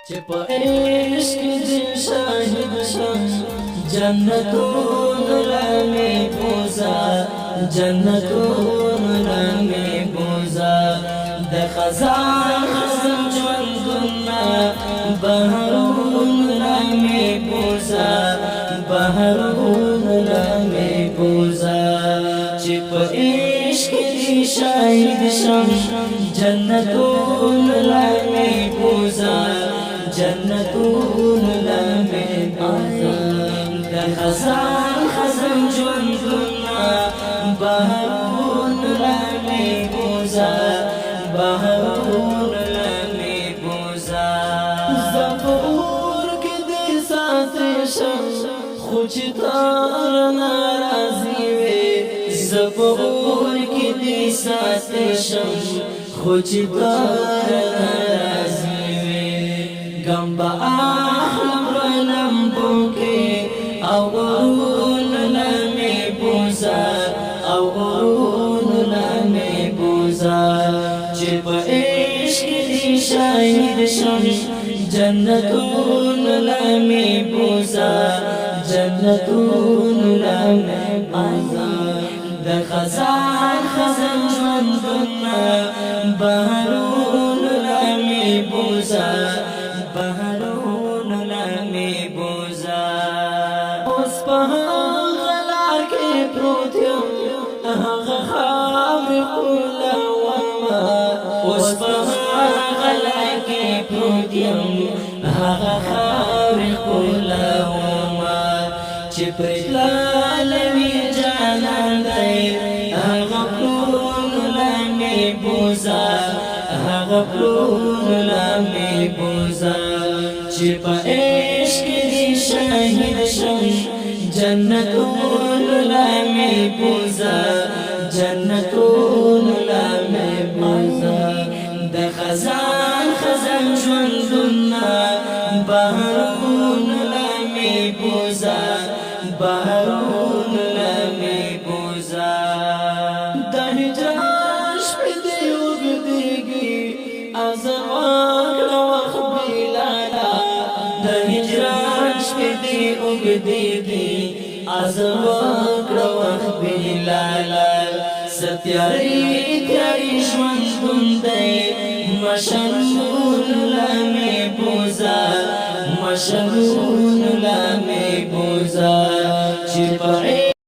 چې په عشق دې شاهد شم جنتون لمې بوزا جنتون لمې بوزا د خزان خزم ژوندونه بهرون لمې بوزا بهرون لمې بوزا چې په عشق دې شاهد شم جنتون لمې بوزا جنتون لمې بوزا د خزان خزم ژوندونه بهرون لمې بوزا بهرون لمې بوزا زفور کې دې ساتې شم خو چې تار ناراضي وې زفور کې دې ساتې شم خو چې تار ناراضي وې غم به اخلم لمبو کې او غرون لمې بوزا او غرون لمې بوزا چې په عشق دې شاهد شم جنتون لمې بوزا جنتون لمې بوزا د خزان خزان ژوندونه بهرون لمې بوزا بهرون لمې بوزا اوس په هغه لار کې پروت یم هغه خاورې ښکلومه اوس په هغه لار کې پروت یم هغه خاورې ښکلومه چې پرې تللی وي جانان دی هغه پلون لمې بوزا هغه پلون لمې بوزا چې په عشق دې شاهد شم جنتون لمې بوزا جنتون لمې بوزا د خزان خزان ژوندونه بهرون لمې بوزا بهرون لمې بوزا د هجران شپې دې اوږدېږي ازما کړه وخت بلالا د هجران شپې دې اوږدېږي ازما کړه وخت بلالا ستیارې تیارې ژوندون دی مشنون لمې بوزا مشنون لمې بوزا چې په